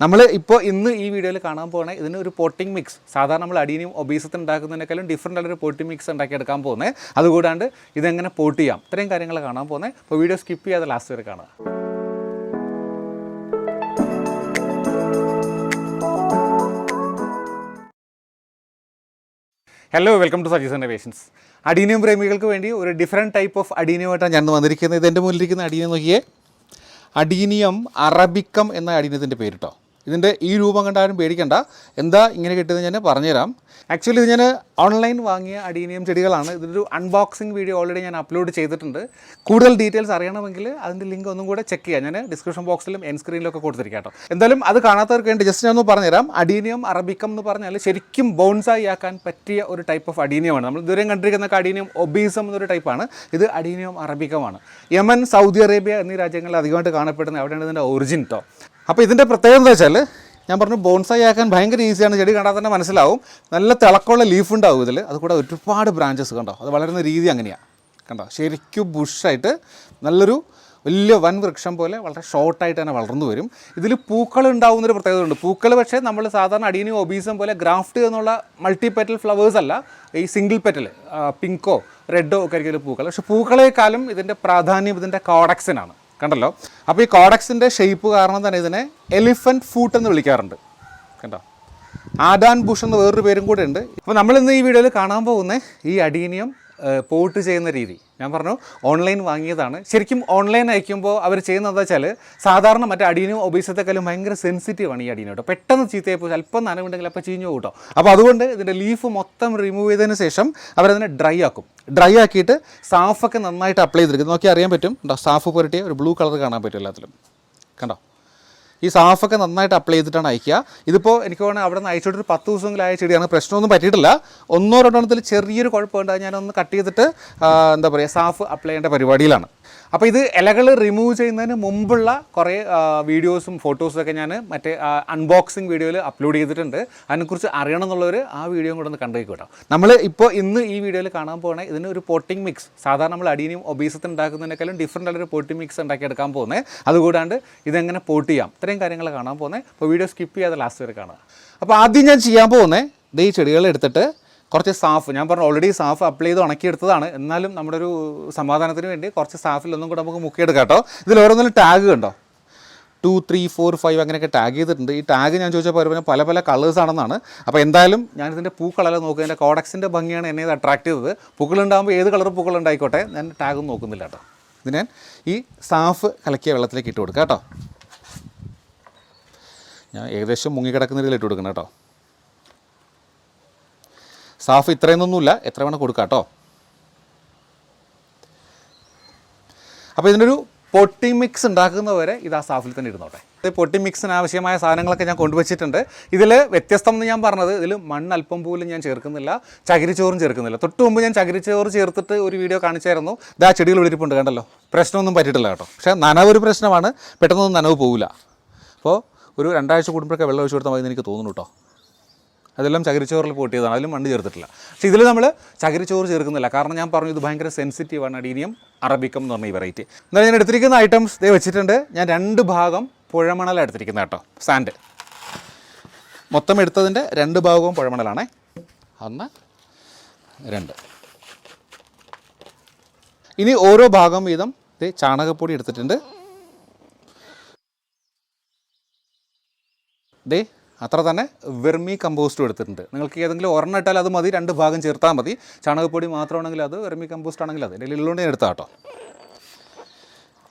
നമ്മൾ ഇപ്പോൾ ഇന്ന് ഈ വീഡിയോയിൽ കാണാൻ പോകുന്നത് ഇതിന് ഒരു പോട്ടിംഗ് മിക്സ്. സാധാരണ നമ്മൾ അടീനിയം ഒബീസത്തിൽ ഉണ്ടാക്കുന്നതിനേക്കാളും ഡിഫറൻ്റ് ആയൊരു പോട്ടിംഗ് മിക്സ് ഉണ്ടാക്കിയെടുക്കാൻ പോകുന്നത്. അതുകൂടാണ്ട് ഇതെങ്ങനെ പോട്ട് ചെയ്യാം, ഇത്രയും കാര്യങ്ങൾ കാണാൻ പോകുന്നത്. അപ്പോൾ വീഡിയോ സ്കിപ്പ് ചെയ്യാതെ ലാസ്റ്റ് വരെ കാണുക. Hello, welcome to Saji's innovations. Adenium പ്രേമികൾക്ക് വേണ്ടി ഒരു ഡിഫറെൻറ്റ് ടൈപ്പ് ഓഫ് അടീനിയമായിട്ടാണ് ഞാൻ വന്നിരിക്കുന്നത്. ഇതെൻ്റെ മുന്നിലിരിക്കുന്ന അടീനിയം നോക്കിയേ, അടീനിയം അറബിക്കം എന്ന അടീനിയത്തിൻ്റെ പേര് കേട്ടോ. ഇതിൻ്റെ ഈ രൂപം കണ്ടാലും പേടിക്കണ്ട. എന്താ ഇങ്ങനെ കിട്ടിയത് ഞാൻ പറഞ്ഞുതരാം. ആക്ച്വലി ഇത് ഞാൻ ഓൺലൈൻ വാങ്ങിയ അടീനിയം ചെടികളാണ്. ഇതിൻ്റെ ഒരു അൺബോക്സിങ് വീഡിയോ ഓൾറെഡി ഞാൻ അപ്ലോഡ് ചെയ്തിട്ടുണ്ട്. കൂടുതൽ ഡീറ്റെയിൽസ് അറിയണമെങ്കിൽ അതിൻ്റെ ലിങ്ക് ഒന്നും കൂടെ ചെക്ക് ചെയ്യാം. ഞാൻ ഡിസ്ക്രിപ്ഷൻ ബോക്സിലും എൻ സ്ക്രീനിലൊക്കെ കൊടുത്തിരിക്കാം കേട്ടോ. എന്തായാലും അത് കാണാത്തവർക്ക് വേണ്ടി ജസ്റ്റ് ഞാൻ ഒന്ന് പറഞ്ഞുതരാം. അടീനിയം അറബിക്കം എന്ന് പറഞ്ഞാൽ ശരിക്കും ബോൺസായി ആക്കാൻ പറ്റിയ ഒരു ടൈപ്പ് ഓഫ് അടീനിയമാണ്. നമ്മൾ ഇതുവരെയും കണ്ടിരിക്കുന്ന അടീനിയം ഒബീസം എന്നൊരു ടൈപ്പാണ്. ഇത് അടീനിയം അറബിക്കമാണ്. യമൻ, സൗദി അറേബ്യ എന്നീ രാജ്യങ്ങളിൽ അധികമായിട്ട് കാണപ്പെടുന്നത്. അവിടെയാണ് ഇതിൻ്റെ ഒറിജിൻ കേട്ടോ. അപ്പോൾ ഇതിൻ്റെ പ്രത്യേകത എന്താ വെച്ചാൽ, ഞാൻ പറഞ്ഞു ബോൺസായി ആക്കാൻ ഭയങ്കര ഈസിയാണ്. ചെടി കണ്ടാൽ തന്നെ മനസ്സിലാവും. നല്ല തിളക്കമുള്ള ലീഫ് ഉണ്ടാവും ഇതിൽ. അതുകൂടെ ഒരുപാട് ബ്രാഞ്ചസ് കണ്ടോ. അത് വളരുന്ന രീതി അങ്ങനെയാണ് കണ്ടോ. ശരിക്കും ബുഷായിട്ട് നല്ലൊരു വലിയ വൻ വൃക്ഷം പോലെ വളരെ ഷോർട്ടായിട്ട് തന്നെ വളർന്നു വരും. ഇതിൽ പൂക്കൾ ഉണ്ടാവുന്നൊരു പ്രത്യേകത ഉണ്ട്. പൂക്കൾ പക്ഷേ നമ്മൾ സാധാരണ അടീനിയം ഒബീസം പോലെ ഗ്രാഫ്റ്റ് എന്നുള്ള മൾട്ടി പെറ്റൽ ഫ്ലവേഴ്സ് അല്ല, ഈ സിംഗിൾ പെറ്റൽ പിങ്കോ റെഡോ ഒക്കെ ആയിരിക്കും പൂക്കൾ. പക്ഷേ പൂക്കളെക്കാളും ഇതിൻ്റെ പ്രാധാന്യം ഇതിൻ്റെ കോഡക്സിനാണ്. കണ്ടല്ലോ. അപ്പോൾ ഈ കോഡക്സിൻ്റെ ഷേപ്പ് കാരണം തന്നെ ഇതിനെ എലിഫൻറ്റ് ഫൂട്ട് എന്ന് വിളിക്കാറുണ്ട്. കണ്ടോ. ആഡാൻ ബുഷ് എന്ന് വേറൊരു പേരും കൂടെ ഉണ്ട്. അപ്പോൾ നമ്മളിന്ന് ഈ വീഡിയോയിൽ കാണാൻ പോകുന്ന ഈ അടീനിയം പോട്ട് ചെയ്യുന്ന രീതി ഞാൻ പറഞ്ഞു ഓൺലൈൻ വാങ്ങിയതാണ്. ശരിക്കും ഓൺലൈൻ അയക്കുമ്പോൾ അവർ ചെയ്യുന്നത് എന്താ വെച്ചാൽ, സാധാരണ മറ്റേ അടീനിയം ഒബീസത്തെക്കാളും ഭയങ്കര സെൻസിറ്റീവാണ് ഈ അടീനിയം കേട്ടോ. പെട്ടെന്ന് ചീത്തയായി അല്പം നനവുണ്ടെങ്കിൽ അപ്പോൾ ചീഞ്ഞു പോകും കേട്ടോ. അപ്പോൾ അതുകൊണ്ട് ഇതിൻ്റെ ലീഫ് മൊത്തം റിമൂവ് ചെയ്തതിന് ശേഷം അവരതിനെ ഡ്രൈ ആക്കും. ഡ്രൈ ആക്കിയിട്ട് സാഫൊക്കെ നന്നായിട്ട് അപ്ലൈ ചെയ്തെടുക്കും. നോക്കി അറിയാൻ പറ്റും കേട്ടോ. സാഫ് പുരട്ടിയ ഒരു ബ്ലൂ കളർ കാണാൻ പറ്റും എല്ലാത്തിലും കണ്ടോ. ഈ സാഫൊക്കെ നന്നായിട്ട് അപ്ലൈ ചെയ്തിട്ടാണ് അയക്കുക. ഇതിപ്പോൾ എനിക്ക് വേണമെങ്കിൽ അവിടെ നിന്ന് അയച്ചിട്ടൊരു 10 ദിവസമെങ്കിലും ആയ ചെടിയാണ്. പ്രശ്നമൊന്നും പറ്റിയിട്ടില്ല. ഒന്നോ രണ്ടെണ്ണത്തിൽ ചെറിയൊരു കുഴപ്പമുണ്ട്. ഞാനൊന്ന് കട്ട് ചെയ്തിട്ട് എന്താ പറയുക സാഫ് അപ്ലൈ ചെയ്യേണ്ട പരിപാടിയിലാണ്. അപ്പോൾ ഇത് ഇലകൾ റിമൂവ് ചെയ്യുന്നതിന് മുമ്പുള്ള കുറേ വീഡിയോസും ഫോട്ടോസൊക്കെ ഞാൻ മറ്റേ അൺബോക്സിങ് വീഡിയോയിൽ അപ്ലോഡ് ചെയ്തിട്ടുണ്ട്. അതിനെക്കുറിച്ച് അറിയണം എന്നുള്ളവർ ആ വീഡിയോ കൂടെ ഒന്ന് കണ്ടുപോയിക്കോട്ടോ. നമ്മൾ ഇപ്പോൾ ഇന്ന് ഈ വീഡിയോയിൽ കാണാൻ പോകുന്നത് ഇതിന് ഒരു പോട്ടിംഗ് മിക്സ്. സാധാരണ നമ്മൾ അടീനിയം ഒബീസത്തിൽ ഉണ്ടാക്കുന്നതിനേക്കാളും ഡിഫറൻ്റ് ആയൊരു പോട്ടിംഗ് മിക്സ് ഉണ്ടാക്കിയെടുക്കാൻ പോകുന്നത്. അതുകൂടാണ്ട് ഇതെങ്ങനെ പോട്ട് ചെയ്യാം, ഇത്രയും കാര്യങ്ങൾ കാണാൻ പോകുന്നത്. അപ്പോൾ വീഡിയോ സ്കിപ്പ് ചെയ്യാതെ ലാസ്റ്റ് വരെ കാണുക. അപ്പോൾ ആദ്യം ഞാൻ ചെയ്യാൻ പോകുന്നത് ഈ ചെടികൾ എടുത്തിട്ട് കുറച്ച് സാഫ്, ഞാൻ പറഞ്ഞു ഓൾറെഡി സാഫ് അപ്ലൈ ചെയ്ത് ഉണക്കിയെടുത്തതാണ്. എന്നാലും നമ്മുടെ ഒരു സമാധാനത്തിന് വേണ്ടി കുറച്ച് സാഫിലൊന്നും കൂടെ നമുക്ക് മുക്കിയെടുക്കാം കേട്ടോ. ഇതിൽ ഓരോന്നിലും ടാഗ് കണ്ടോ, 2, 3, 4, 5 അങ്ങനെയൊക്കെ ടാഗ് ചെയ്തിട്ടുണ്ട്. ഈ ടാഗ് ഞാൻ ചോദിച്ചപ്പോൾ പല പല കളേഴ്സ് ആണെന്നാണ്. അപ്പോൾ എന്തായാലും ഞാനിതിൻ്റെ പൂക്കളെല്ലാം നോക്കുക. എൻ്റെ കോഡക്സിൻ്റെ ഭംഗിയാണ് എന്നെ ഇത് അട്രാക്ട് ചെയ്തത്. പൂക്കളുണ്ടാകുമ്പോൾ ഏത് കളർ പൂക്കളുണ്ടായിക്കോട്ടെ, ഞാൻ ടാഗൊന്നും നോക്കുന്നില്ല കേട്ടോ. ഇത് ഞാൻ ഈ സാഫ് കലക്കിയ വെള്ളത്തിലേക്ക് ഇട്ട് കൊടുക്കാം കേട്ടോ. ഞാൻ ഏകദേശം മുങ്ങിക്കിടക്കുന്ന രീതിയിൽ ഇട്ട് കൊടുക്കണം കേട്ടോ. സാഫ് ഇത്രയൊന്നൊന്നുമില്ല, എത്ര വേണം കൊടുക്കാം കേട്ടോ. അപ്പോൾ ഇതിനൊരു പൊട്ടിംഗ് മിക്സ് ഉണ്ടാക്കുന്നവരെ ഇത് ആ സാഫിൽ തന്നെ ഇരുന്നോട്ടെ. പൊട്ടിംഗ് മിക്സിന് ആവശ്യമായ സാധനങ്ങളൊക്കെ ഞാൻ കൊണ്ടുവച്ചിട്ടുണ്ട്. ഇതിൽ വ്യത്യസ്തം എന്ന് ഞാൻ പറഞ്ഞത്, ഇതിൽ മണ്ണ് അല്പം പോലും ഞാൻ ചേർക്കുന്നില്ല, ചകിരിച്ചോറും ചേർക്കുന്നില്ല. തൊട്ട് മുമ്പ് ഞാൻ ചകിരിച്ചോറ് ചേർത്തിട്ട് ഒരു വീഡിയോ കാണിച്ചായിരുന്നു. ഇതാ ചെടികൾ വിളിരിപ്പുണ്ട് കണ്ടല്ലോ. പ്രശ്നമൊന്നും പറ്റിയിട്ടില്ല കേട്ടോ. പക്ഷേ നനവൊരു പ്രശ്നമാണ്, പെട്ടെന്നൊന്നും നനവ് പോവില്ല. അപ്പോൾ ഒരു 2 ആഴ്ച കൂടുമ്പോഴൊക്കെ വെള്ളം ഒഴിച്ചു കൊടുത്താൽ മതി എനിക്ക് തോന്നുന്നു കേട്ടോ. അതെല്ലാം ചകിരിച്ചോറിൽ പൊട്ടിയതാണ്, അതിലും മണ്ണ് ചേർത്തിട്ടില്ല. പക്ഷേ ഇതിൽ നമ്മൾ ചകിരിച്ചോറ് ചേർക്കുന്നില്ല. കാരണം ഞാൻ പറഞ്ഞു ഇത് ഭയങ്കര സെൻസിറ്റീവാണ് അടീനിയം അറബിക്കം എന്ന് പറഞ്ഞ ഈ വെറൈറ്റി. എന്നാലും ഞാൻ എടുത്തിരിക്കുന്ന ഐറ്റംസ് ഇതേ വെച്ചിട്ടുണ്ട്. ഞാൻ 2 ഭാഗം പുഴമണലാണ് എടുത്തിരിക്കുന്നത് കേട്ടോ, സാൻഡ്. മൊത്തം എടുത്തതിൻ്റെ 2 ഭാഗവും പുഴമണലാണേ. 1, 2. ഇനി ഓരോ ഭാഗം വീതം ചാണകപ്പൊടി എടുത്തിട്ടുണ്ട്. അത്ര തന്നെ വെർമി കമ്പോസ്റ്റും എടുത്തിട്ടുണ്ട്. നിങ്ങൾക്ക് ഏതെങ്കിലും ഒരെണ്ണം ഇട്ടാൽ അത് മതി, 2 ഭാഗം ചേർത്താൽ മതി. ചാണകപ്പൊടി മാത്രമാണെങ്കിൽ അത്, വെർമി കമ്പോസ്റ്റ് ആണെങ്കിൽ അത്. എൻ്റെ ഉള്ളുകൊണ്ട് ഞാൻ എടുത്താൽ കേട്ടോ.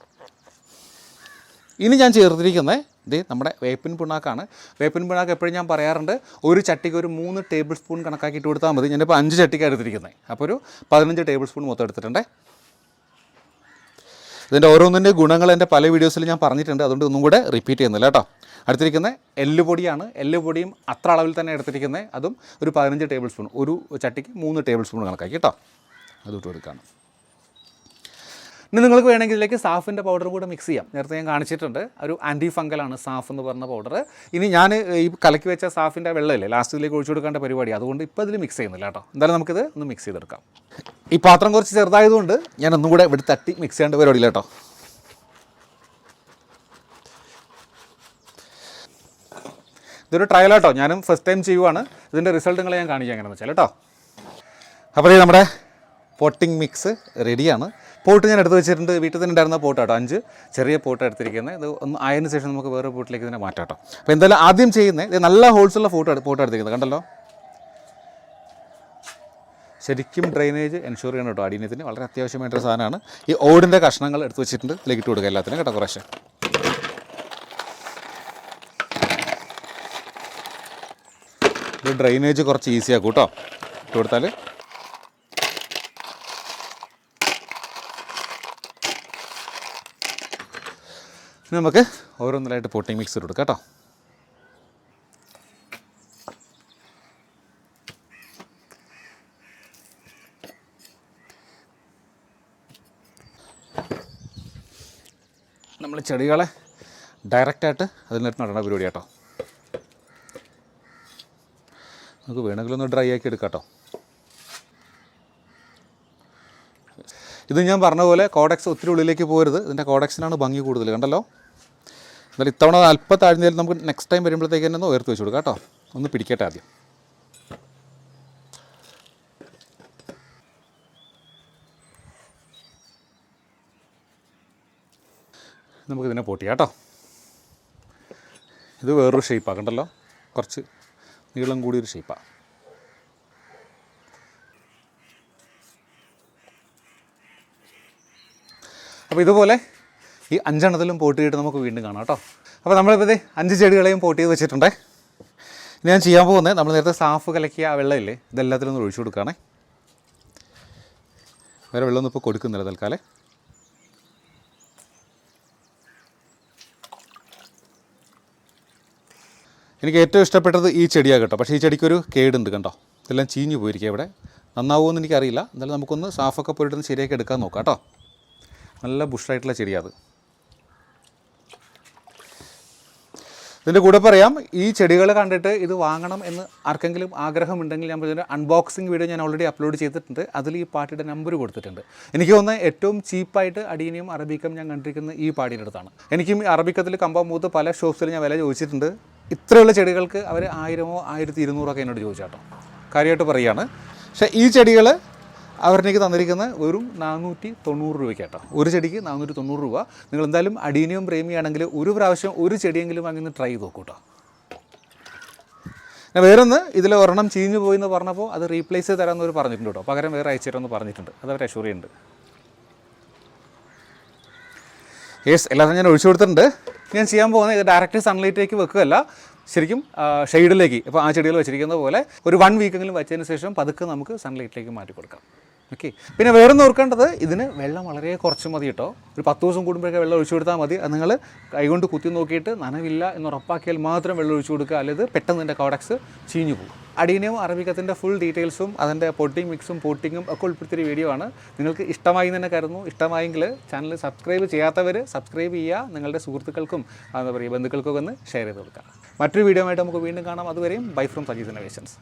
ഇനി ഞാൻ ചേർത്തിരിക്കുന്നത് നമ്മുടെ വേപ്പിൻ പിണ്ണാക്കാണ്. വേപ്പിൻ പിണ്ണാക്ക് എപ്പോഴും ഞാൻ പറയാറുണ്ട്, ഒരു ചട്ടിക്ക് ഒരു 3 ടേബിൾ സ്പൂൺ കണക്കാക്കിയിട്ട് കൊടുത്താൽ മതി. ഞാനിപ്പോൾ 5 ചട്ടിക്കാണ് എടുത്തിരിക്കുന്നത്. അപ്പോൾ ഒരു 15 ടേബിൾ സ്പൂൺ മൊത്തം എടുത്തിട്ടുണ്ടേ. ഇതിൻ്റെ ഓരോന്നിൻ്റെ ഗുണങ്ങൾ എൻ്റെ പല വീഡിയോസിൽ ഞാൻ പറഞ്ഞിട്ടുണ്ട്. അതുകൊണ്ട് ഒന്നും കൂടെ റിപ്പീറ്റ് ചെയ്യുന്നില്ല കേട്ടോ. അടുത്തിരിക്കുന്നത് എല്ലുപൊടിയാണ്. എല്ലുപൊടിയും അത്ര അളവിൽ തന്നെ എടുത്തിരിക്കുന്നത്. അതും ഒരു 15 ടേബിൾ സ്പൂൺ, ഒരു ചട്ടിക്ക് 3 ടേബിൾ സ്പൂൺ കണക്കാക്കി കേട്ടോ. അതിട്ട് കൊടുക്കുകയാണ്. ഇനി നിങ്ങൾക്ക് വേണമെങ്കിൽ ഇതിലേക്ക് സാഫിൻ്റെ പൗഡർ കൂടെ മിക്സ് ചെയ്യാം. നേരത്തെ ഞാൻ കാണിച്ചിട്ടുണ്ട്. ഒരു ആൻറ്റി ഫംഗലാണ് സാഫ് എന്ന് പറഞ്ഞ പൗഡർ. ഇനി ഞാൻ ഈ കലക്കി വെച്ച സാഫിൻ്റെ വെള്ളമില്ലേ ലാസ്റ്റ് ഇതിലേക്ക് ഒഴിച്ചു കൊടുക്കേണ്ട പരിപാടി, അതുകൊണ്ട് ഇപ്പോൾ ഇതിൽ മിക്സ് ചെയ്യുന്നില്ല കേട്ടോ. എന്തായാലും നമുക്കിത് ഒന്ന് മിക്സ് ചെയ്തെടുക്കാം. ഈ പാത്രം കുറച്ച് ചെറുതായതുകൊണ്ട് ഞാൻ ഒന്നും കൂടെ ഇവിടെ തട്ടി മിക്സ് ചെയ്യേണ്ട പരിപാടിയില്ല കേട്ടോ. ഇതൊരു ട്രയലാട്ടോ, ഞാനും ഫസ്റ്റ് ടൈം ചെയ്യുവാണ്. ഇതിൻ്റെ റിസൾട്ട് നിങ്ങളെ ഞാൻ കാണിക്കാം എങ്ങനെയാണെന്ന് വെച്ചാൽ കേട്ടോ. അപ്പോൾ ഇത് നമ്മുടെ പോട്ടിംഗ് മിക്സ് റെഡിയാണ്. പോട്ട് ഞാൻ എടുത്ത് വെച്ചിട്ടുണ്ട്. വീട്ടിൽ തന്നെ ഉണ്ടായിരുന്ന പോട്ടാട്ടോ, 5 ചെറിയ പോട്ട് എടുത്തിരിക്കുന്നത്. ഇത് ഒന്ന് ആയതിനു ശേഷം നമുക്ക് വേറെ പോട്ടിലേക്ക് തന്നെ മാറ്റാം കേട്ടോ. അപ്പോൾ എന്തായാലും ആദ്യം ചെയ്യുന്നത്, ഇത് നല്ല ഹോൾസുള്ള പോട്ട് എടുത്തിരിക്കുന്നത് കണ്ടല്ലോ. ശരിക്കും ഡ്രെയിനേജ് എൻഷുർ ചെയ്യണം കേട്ടോ. അടിയനത്തിന് വളരെ അത്യാവശ്യമായിട്ടൊരു സാധനമാണ്. ഈ ഓടിൻ്റെ കഷ്ണങ്ങൾ എടുത്ത് വെച്ചിട്ടുണ്ട്, ഇതിലേക്ക് ഇട്ട് കൊടുക്കുക എല്ലാത്തിനും കേട്ടോ. കുറേശ്ശെ ഇത് ഡ്രെയിനേജ് കുറച്ച് ഈസിയാക്കും കേട്ടോ ഇട്ട് കൊടുത്താൽ. നമുക്ക് ഓരോന്നിലായിട്ട് പോട്ടിംഗ് മിക്സ് കൊടുക്കാം കേട്ടോ. നമ്മൾ ചെടികളെ ഡയറക്റ്റായിട്ട് അതിനകത്ത് നടേണ്ട പരിപാടി കേട്ടോ. നമുക്ക് വേണമെങ്കിലും ഒന്ന് ഡ്രൈ ആക്കി എടുക്കാം കേട്ടോ. ഇത് ഞാൻ പറഞ്ഞ പോലെ കോഡക്സ് ഒത്തിരി ഉള്ളിലേക്ക് പോകരുത്. ഇതിൻ്റെ കോഡക്സിനാണ് ഭംഗി കൂടുതൽ കണ്ടല്ലോ. എന്നാലും ഇത്തവണ അല്പം താഴ്ന്നതിൽ നമുക്ക് നെക്സ്റ്റ് ടൈം വരുമ്പോഴത്തേക്ക് തന്നെ ഒന്ന് ഉയർത്തി വെച്ച് കൊടുക്കാം കേട്ടോ. ഒന്ന് പിടിക്കട്ടെ ആദ്യം. നമുക്കിതിനെ പോട്ട് ചെയ്യാം കേട്ടോ. ഇത് വേറൊരു ഷേപ്പാണ് കണ്ടല്ലോ, കുറച്ച് നീളം കൂടിയൊരു ഷേപ്പാണ്. അപ്പോൾ ഇതുപോലെ ഈ 5 എണ്ണത്തിലും പോട്ട് ചെയ്തിട്ട് നമുക്ക് വീണ്ടും കാണാം കേട്ടോ. അപ്പോൾ നമ്മളിപ്പോൾ ഇത് 5 ചെടികളെയും പോട്ട് ചെയ്ത് വെച്ചിട്ടുണ്ടേ. ഇനി ഞാൻ ചെയ്യാൻ പോകുന്നത്, നമ്മൾ നേരത്തെ സാഫ് കലക്കിയ ആ വെള്ളമില്ലേ, ഇതെല്ലാത്തിലും ഒന്ന് ഒഴിച്ചു കൊടുക്കുകയാണേ. വേറെ വെള്ളമൊന്നും ഇപ്പോൾ കൊടുക്കുന്നില്ല തൽക്കാലം. എനിക്ക് ഏറ്റവും ഇഷ്ടപ്പെട്ടത് ഈ ചെടിയാണ് കേട്ടോ. പക്ഷേ ഈ ചെടിക്കൊരു കേടുണ്ട് കണ്ടോ, ഇതെല്ലാം ചീഞ്ഞു പോയിരിക്കുക. ഇവിടെ നന്നാവുമെന്ന് എനിക്കറിയില്ല. എന്തായാലും നമുക്കൊന്ന് സാഫൊക്കെ പോയിട്ടൊന്ന് ശരിയാക്കി എടുക്കാൻ നോക്കാം കേട്ടോ. നല്ല ബുഷായിട്ടുള്ള ചെടിയാണ്. ഇതിൻ്റെ കൂടെ പറയാം, ഈ ചെടികൾ കണ്ടിട്ട് ഇത് വാങ്ങണം എന്ന് ആർക്കെങ്കിലും ആഗ്രഹമുണ്ടെങ്കിൽ ഞാൻ പറഞ്ഞ അൺബോക്സിങ് വീഡിയോ ഞാൻ ഓൾറെഡി അപ്ലോഡ് ചെയ്തിട്ടുണ്ട്. അതിൽ ഈ പാട്ടിയുടെ നമ്പർ കൊടുത്തിട്ടുണ്ട്. എനിക്ക് തോന്നുന്നത് ഏറ്റവും ചീപ്പായിട്ട് അഡീനിയം അറബിക്കം ഞാൻ കണ്ടിരിക്കുന്നത് ഈ പാടിയുടെ അടുത്താണ്. എനിക്കും അറബിക്കത്തിൽ കമ്പമൂത്ത് പല ഷോപ്സിൽ ഞാൻ വില ചോദിച്ചിട്ടുണ്ട്. ഇത്രയുള്ള ചെടികൾക്ക് അവർ 1000-ഓ 1200 എന്നോട് ചോദിച്ചാട്ടോ. കാര്യമായിട്ട് പറയുകയാണ്. പക്ഷേ ഈ ചെടികൾ അവരെനിക്ക് തന്നിരിക്കുന്നത് വെറും 490 രൂപയ്ക്കാട്ടോ. ഒരു ചെടിക്ക് 490 രൂപ. നിങ്ങൾ എന്തായാലും അഡീനിയം പ്രേമിയാണെങ്കിൽ ഒരു പ്രാവശ്യം ഒരു ചെടിയെങ്കിലും അങ്ങനെ ട്രൈ ചെയ്ത് നോക്കൂ കേട്ടോ. വേറൊന്ന്, ഇതിൽ ഒരെണ്ണം ചീഞ്ഞു പോയി എന്ന് പറഞ്ഞപ്പോൾ അത് റീപ്ലേസ് ചെയ്ത് തരാമെന്ന് അവർ പറഞ്ഞിട്ടുണ്ട് കേട്ടോ. പകരം വേറെ അയച്ചു തരാമെന്ന് പറഞ്ഞിട്ടുണ്ട്. അത് അവർ അഷ്യൂർ ചെയ്യുന്നുണ്ട്. യെസ്, എല്ലാവരും ഞാൻ ഒഴിച്ചു കൊടുത്തിട്ടുണ്ട്. ഞാൻ ചെയ്യാൻ പോകുന്നത് ഇത് ഡയറക്റ്റ് സൺലൈറ്റിലേക്ക് വെക്കുകയല്ല, ശരിക്കും ഷെയ്ഡിലേക്ക്. ഇപ്പോൾ ആ ചെടികൾ വെച്ചിരിക്കുന്ന പോലെ ഒരു 1 വീക്കെങ്കിലും വെച്ചതിന് ശേഷം പതുക്കെ നമുക്ക് സൺലൈറ്റിലേക്ക് മാറ്റി കൊടുക്കാം. ഓക്കെ. പിന്നെ വേറൊന്ന് ഓർക്കേണ്ടത്, ഇതിന് വെള്ളം വളരെ കുറച്ച് മതി കേട്ടോ. ഒരു 10 ദിവസം കൂടുമ്പോഴൊക്കെ വെള്ളം ഒഴിച്ചു കൊടുത്താൽ മതി. അത് നിങ്ങൾ കൈകൊണ്ട് കുത്തി നോക്കിയിട്ട് നനവില്ല എന്ന് ഉറപ്പാക്കിയാൽ മാത്രം വെള്ളം ഒഴിച്ചു കൊടുക്കുക. അല്ലെങ്കിൽ പെട്ടെന്ന് ഇതിൻ്റെ കോഡക്സ് ചീഞ്ഞു പോകും. അഡീനിയം അറബിക്കത്തിൻ്റെ ഫുൾ ഡീറ്റെയിൽസും അതിൻ്റെ പൊട്ടിങ് മിക്സും പോട്ടിങ്ങും ഒക്കെ ഉൾപ്പെടുത്തിയൊരു വീഡിയോ ആണ്. നിങ്ങൾക്ക് ഇഷ്ടമായി തന്നെ കരുതുന്നു. ഇഷ്ടമായെങ്കിൽ ചാനൽ സബ്സ്ക്രൈബ് ചെയ്യാത്തവർ സബ്സ്ക്രൈബ് ചെയ്യുക. നിങ്ങളുടെ സുഹൃത്തുക്കൾക്കും എന്താ പറയുക ബന്ധുക്കൾക്കൊക്കെ ഒന്ന് ഷെയർ ചെയ്ത് കൊടുക്കുക. മറ്റൊരു വീഡിയോ ആയിട്ട് നമുക്ക് വീണ്ടും കാണാം. അതുവരെയും ബൈ ഫ്രം സജീസ് ഇന്നോവേഷൻസ്.